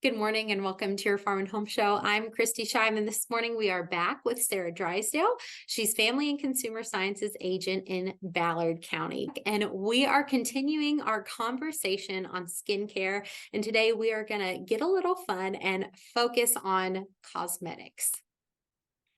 Good morning and welcome to your Farm and Home Show. I'm Kristi Shive, and this morning we are back with Sarah Drysdale. She's Family and Consumer Sciences Agent in Ballard County. And we are continuing our conversation on skincare. And today we are going to get a little fun and focus on cosmetics.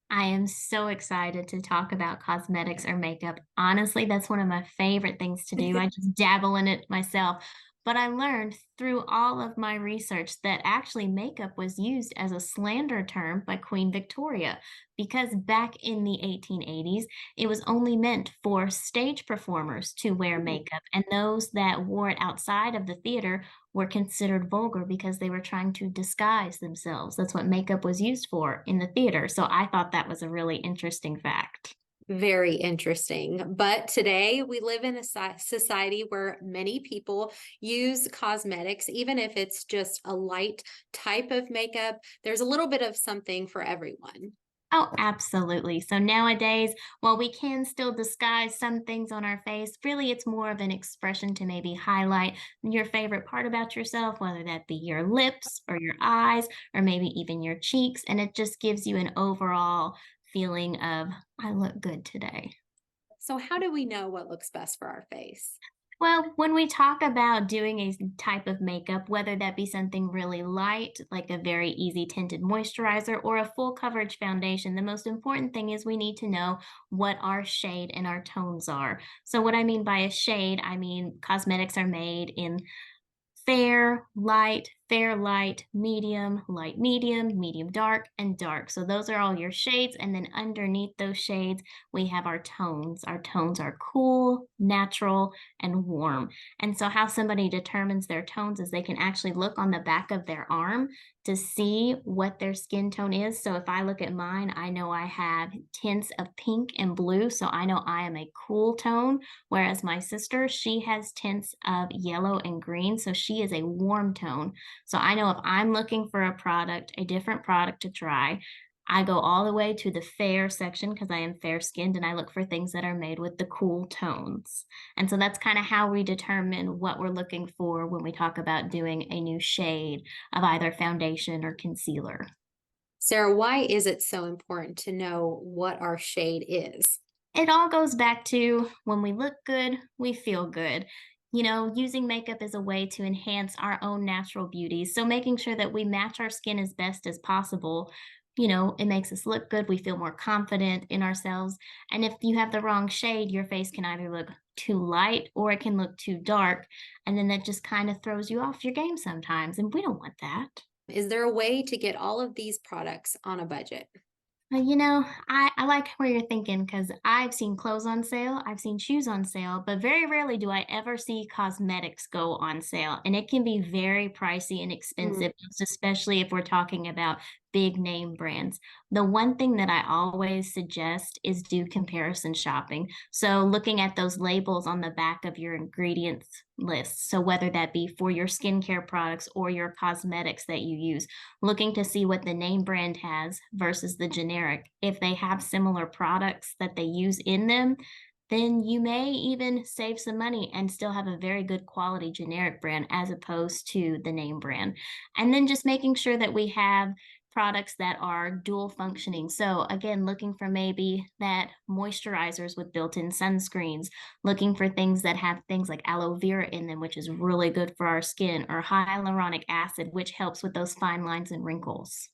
I am so excited to talk about cosmetics or makeup. Honestly, that's one of my favorite things to do. I just dabble in it myself. But I learned through all of my research that actually makeup was used as a slander term by Queen Victoria because back in the 1880s, it was only meant for stage performers to wear makeup, and those that wore it outside of the theater were considered vulgar because they were trying to disguise themselves. That's what makeup was used for in the theater. So I thought that was a really interesting fact. Very interesting. But today we live in a society where many people use cosmetics, even if it's just a light type of makeup. There's a little bit of something for everyone. Oh, absolutely. So nowadays, while we can still disguise some things on our face, really it's more of an expression to maybe highlight your favorite part about yourself, whether that be your lips or your eyes or maybe even your cheeks. And it just gives you an overall feeling of, I look good today. So, how do we know what looks best for our face? Well, when we talk about doing a type of makeup, whether that be something really light, like a very easy tinted moisturizer, or a full coverage foundation, the most important thing is we need to know what our shade and our tones are. So, what I mean by a shade, I mean cosmetics are made in fair, light, medium, medium dark, and dark. So those are all your shades. And then underneath those shades, we have our tones. Our tones are cool, natural, and warm. And so how somebody determines their tones is they can actually look on the back of their arm to see what their skin tone is. So if I look at mine, I know I have tints of pink and blue. So I know I am a cool tone. Whereas my sister, she has tints of yellow and green. So she is a warm tone. So I know if I'm looking for a product, a different product to try, I go all the way to the fair section because I am fair skinned and I look for things that are made with the cool tones. And so that's kind of how we determine what we're looking for when we talk about doing a new shade of either foundation or concealer. Sarah, why is it so important to know what our shade is? It all goes back to when we look good, we feel good. Using makeup is a way to enhance our own natural beauties. So making sure that we match our skin as best as possible, it makes us look good. We feel more confident in ourselves. And if you have the wrong shade, your face can either look too light or it can look too dark. And then that just kind of throws you off your game sometimes. And we don't want that. Is there a way to get all of these products on a budget? I like where you're thinking because I've seen clothes on sale, I've seen shoes on sale, but very rarely do I ever see cosmetics go on sale. And it can be very pricey and Mm. expensive, most especially if we're talking about big name brands. The one thing that I always suggest is do comparison shopping. So looking at those labels on the back of your ingredients list. So whether that be for your skincare products or your cosmetics that you use, looking to see what the name brand has versus the generic. If they have similar products that they use in them, then you may even save some money and still have a very good quality generic brand as opposed to the name brand. And then just making sure that we have products that are dual functioning. So again, looking for maybe that moisturizers with built-in sunscreens, looking for things that have things like aloe vera in them, which is really good for our skin, or hyaluronic acid, which helps with those fine lines and wrinkles.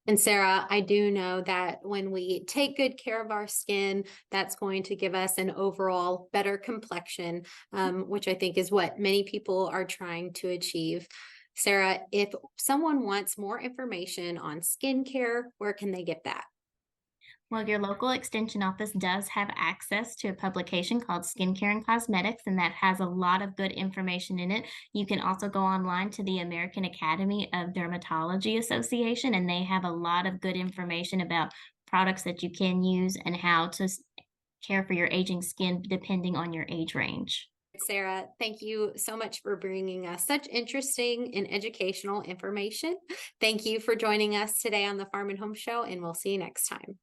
And Sarah, I do know that when we take good care of our skin, that's going to give us an overall better complexion, which I think is what many people are trying to achieve. Sarah, if someone wants more information on skincare, where can they get that? Well, your local extension office does have access to a publication called Skincare and Cosmetics, and that has a lot of good information in it. You can also go online to the American Academy of Dermatology Association, and they have a lot of good information about products that you can use and how to care for your aging skin depending on your age range. Sarah, thank you so much for bringing us such interesting and educational information. Thank you for joining us today on the Farm and Home Show, and we'll see you next time.